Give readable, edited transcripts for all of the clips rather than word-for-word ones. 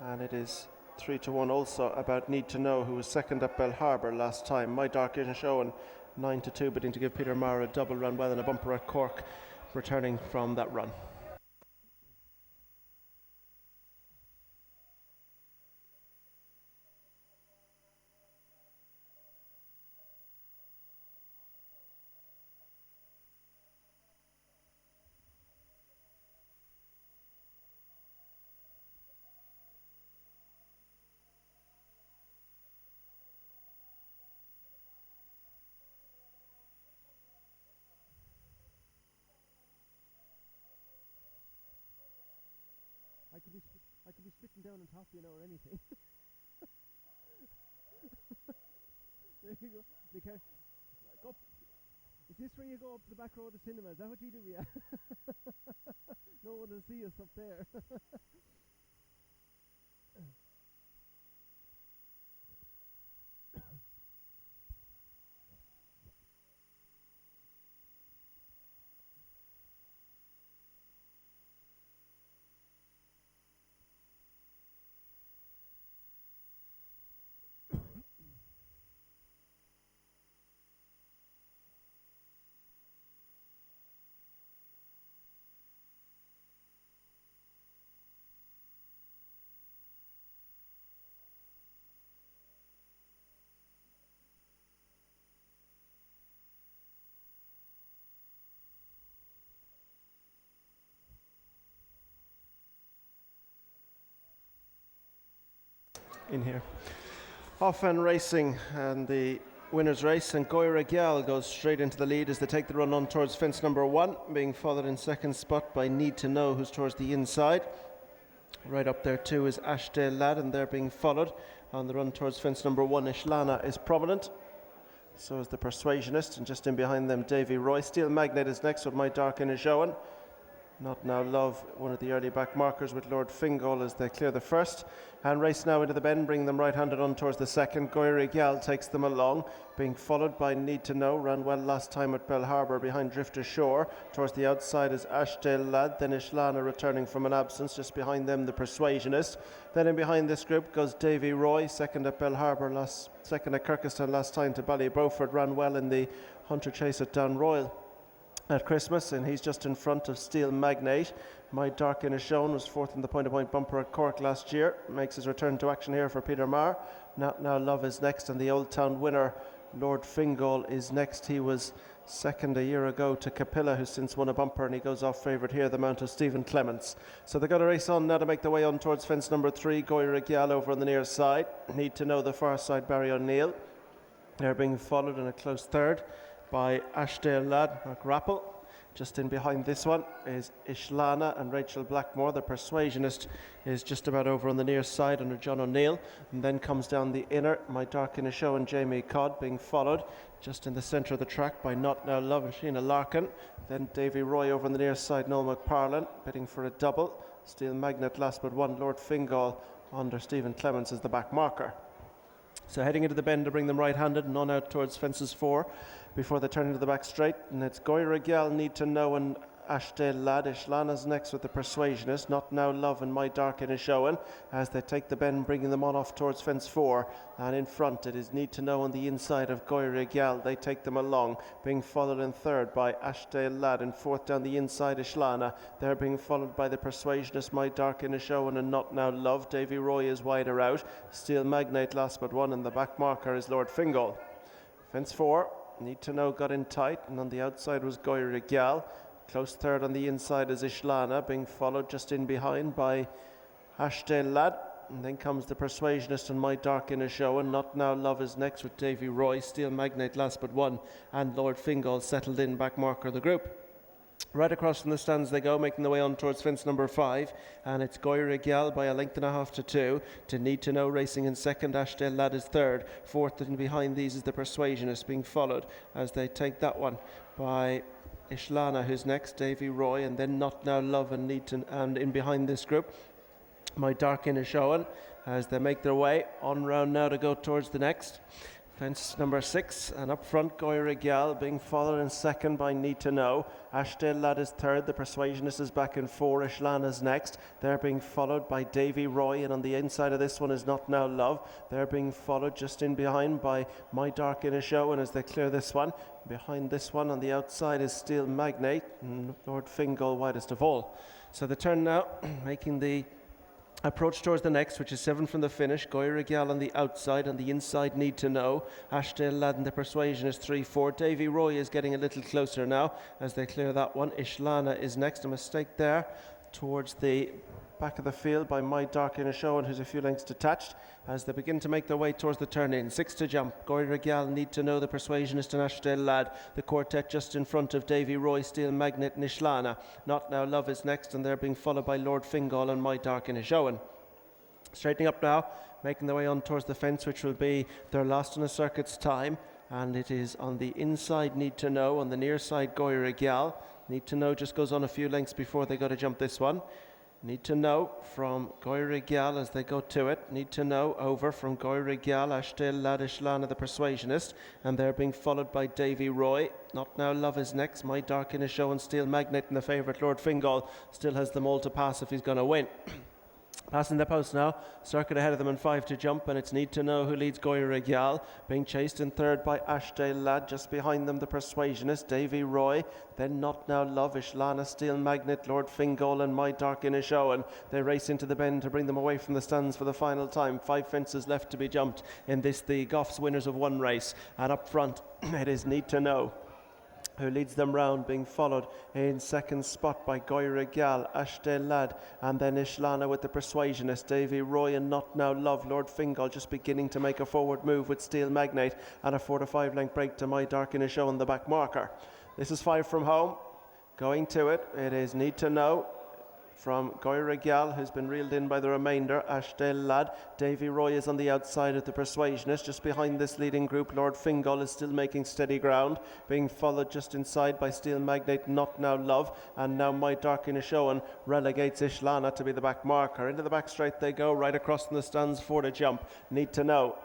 and it is 3-1 also about Need to Know, who was second at Bell Harbour last time. My Dark Vision showing 9-2, bidding to give Peter Maher a double run well and a bumper at Cork, returning from that run. I could be spitting down on top, or anything. There you go. Go. Is this where you go up to the back row of the cinema? Is that what you do? Yeah. No one will see us up there. In here. Off-end racing and the winner's race, and Goira Gyal goes straight into the lead as they take the run on towards fence number 1, being followed in second spot by Need to Know, who's towards the inside. Right up there too is Ashdale Lad, and they're being followed on the run towards fence number 1. Ishlana is prominent, so is the Persuasionist, and just in behind them Davy Roy. Steel Magnet is next with My Dark in Showing. Not Now Love, one of the early back markers with Lord Fingal as they clear the first. And race now into the bend, bringing them right-handed on towards the second. Goiri Gyal takes them along, being followed by Need to Know, ran well last time at Bell Harbour behind Drifter Shore. Towards the outside is Ashdale Lad, then Ishlana returning from an absence. Just behind them the Persuasionist. Then in behind this group goes Davy Roy, second at Bell Harbour, second at Kirkeston last time to Ballybroford, ran well in the Hunter Chase at Down Royal at Christmas, and he's just in front of Steel Magnate. My Dark in Shone was fourth in the point-to-point bumper at Cork last year. Makes his return to action here for Peter Maher. Not Now Love is next, and the Old Town winner Lord Fingal is next. He was second a year ago to Capilla, who's since won a bumper, and he goes off favourite here, the mount of Stephen Clements. So they've got a race on now to make their way on towards fence number 3. Goira Gyal over on the near side. Need to Know the far side, Barry O'Neill. They're being followed in a close third by Ashdale Lad, or Grapple. Just in behind this one is Ishlana and Rachel Blackmore. The Persuasionist is just about over on the near side under John O'Neill. And then comes down the inner, My Dark in a Show and Jamie Codd, being followed just in the centre of the track by Not Now Love and Sheena Larkin. Then Davy Roy over on the near side, Noel McParlin, bidding for a double. Steel Magnet last but one, Lord Fingal under Stephen Clements as the back marker. So heading into the bend to bring them right-handed and on out towards fences 4 before they turn into the back straight. And it's Goira Gyal, Need to Know and Ashdale Lad. Ishlana's next with the Persuasionist. Not Now Love and My Dark in Showing as they take the bend, bringing them on off towards fence 4. And in front it is Need to Know on the inside of Goira Gyal. They take them along, being followed in third by Ashdale Lad. In fourth down the inside Ishlana. They're being followed by the Persuasionist, My Dark in Showing and Not Now Love. Davy Roy is wider out. Steel Magnate last but one, and the back marker is Lord Fingal. Fence 4. Need to Know got in tight, and on the outside was Goira Gyal. Close third on the inside is Ishlana, being followed just in behind by Ashdale Lad. And then comes the Persuasionist and My Dark in a Show, and Not Now Love is next with Davy Roy. Steel Magnate last but one, and Lord Fingal settled in, back marker of the group. Right across from the stands they go, making their way on towards fence number 5, and it's Goira Gyal by a length and a half to 2 to Need to Know racing in second. Ashdale Lad is third. Fourth and behind these is the Persuasionist, being followed as they take that one by Ishlana, who's next, Davy Roy, and then Not Now Love and and in behind this group My Dark in a Showing as they make their way on round now to go towards the next. Fence number 6, and up front Goira Gyal being followed in second by Need to Know. Ashdale Lad is third, the Persuasionist is back in 4, Ishlana's next. They're being followed by Davy Roy, and on the inside of this one is Not Now Love. They're being followed just in behind by My Dark Inner Show, and as they clear this one, behind this one on the outside is Steel Magnate, and Lord Fingal widest of all. So the turn now, making the approach towards the next, which is 7 from the finish. Goira Gyal on the outside, on the inside Need to Know. Ashdale Lad and the Persuasion is 3-4. Davy Roy is getting a little closer now as they clear that one. Ishlana is next. A mistake there towards the back of the field by My Dark Inner Show, and who's a few lengths detached as they begin to make their way towards the turn in. 6 to jump. Goira Gyal, Need to Know, the Persuasionist and Ashdale Lad. The quartet just in front of Davy Roy, Steel Magnet and Ishlana. Not Now Love is next, and they're being followed by Lord Fingal and My Dark Inner Show. Straightening up now, making their way on towards the fence, which will be their last in a circuit's time, and it is on the inside Need to Know, on the near side Goira Gyal. Need to Know just goes on a few lengths before they got to jump this one. Need to Know from Goira Gyal as they go to it. Need to Know over from Goira Gyal, Ashdale Lad, Ishlana the Persuasionist, and they're being followed by Davy Roy. Not Now Love is next. My Dark Inner Show and Steel Magnet, and the favourite Lord Fingal still has them all to pass if he's going to win. Passing the post now, circuit ahead of them and 5 to jump, and it's Need to Know who leads Goira Gyal, being chased in third by Ashdale Lad, just behind them the Persuasionist, Davy Roy, then Not Now Love, Ishlana, Steel Magnet, Lord Fingal and My Dark Inner Show, and they race into the bend to bring them away from the stands for the final time. 5 fences left to be jumped in this, the Goff's Winners of One race, and up front it is Need to Know who leads them round, being followed in second spot by Goira Gyal, Ashdale Lad, and then Ishlana with the Persuasionist, Davy Roy and Not Now Love. Lord Fingal just beginning to make a forward move with Steel Magnate, and a 4 to 5 length break to My Dark Inner Show on the back marker. This is 5 from home. Going to it, it is Need to Know from Goira Gyal, who's been reeled in by the remainder, Ashdale Lad. Davy Roy is on the outside of the Persuasionist. Just behind this leading group, Lord Fingal is still making steady ground, being followed just inside by Steel Magnate, Not Now Love, and now My Dark Inner Show, and relegates Ishlana to be the back marker. Into the back straight they go, right across from the stands, 4 to jump. Need to Know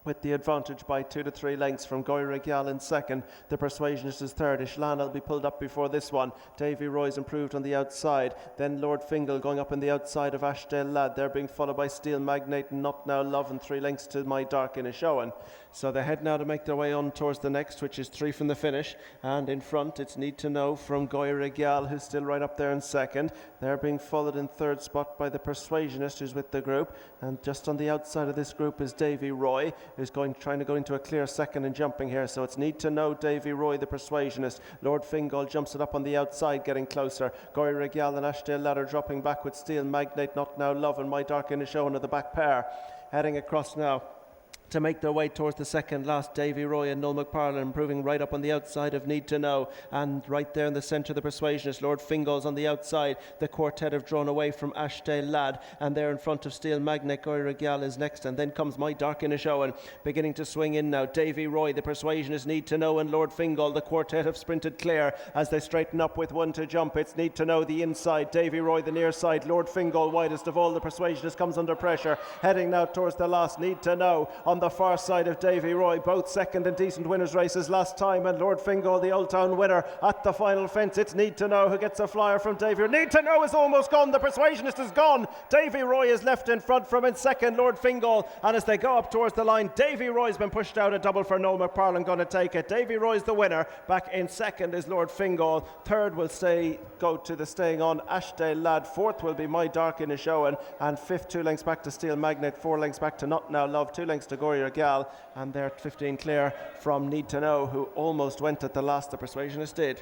with the advantage by 2 to 3 lengths from Goira Gyal in second. The Persuasionist is third. Ishlana will be pulled up before this one. Davy Roy's improved on the outside. Then Lord Fingal going up on the outside of Ashdale Lad. They're being followed by Steel Magnate and Not Now Love, and 3 lengths to My Dark Inner Show. So they head now to make their way on towards the next, which is 3 from the finish. And in front, it's Need to Know from Goira Gyal, who's still right up there in second. They're being followed in third spot by the Persuasionist, who's with the group. And just on the outside of this group is Davy Roy, who's trying to go into a clear second and jumping here. So it's Need to Know, Davy Roy, the Persuasionist. Lord Fingal jumps it up on the outside, getting closer. Goira Gyal and Ashdale Lad are dropping back with Steel Magnate, Not Now Love, and My Dark Inner Show under the back pair. Heading across now to make their way towards the second last, Davy Roy and Noel McParlin improving right up on the outside of Need to Know, and right there in the centre the Persuasionist. Lord Fingal's on the outside. The quartet have drawn away from Ashdale Lad, and there in front of Steel Magnet, Goira Gyal is next, and then comes My Dark Inner Show, and beginning to swing in now. Davy Roy, the Persuasionist, Need to Know, and Lord Fingal. The quartet have sprinted clear as they straighten up with 1 to jump. It's Need to Know the inside, Davy Roy the near side, Lord Fingal widest of all. The Persuasionist comes under pressure, heading now towards the last. Need to Know on the far side of Davy Roy, both second in decent winners races last time, and Lord Fingal the Old Town winner at the final fence. It's Need to Know who gets a flyer from Davy. Need to Know is almost gone. The Persuasionist is gone. Davy Roy is left in front from in second, Lord Fingal, and as they go up towards the line, Davy Roy's been pushed out. A double for Noel McParlin going to take it. Davy Roy's the winner. Back in second is Lord Fingal. Third will go to the staying on Ashdale Lad. Fourth will be My Dark Inner Show, and fifth 2 lengths back to Steel Magnet, 4 lengths back to Not Now Love, 2 lengths to Goira Gyal, and they're 15 clear from Need to Know, who almost went at the last. The Persuasionist did.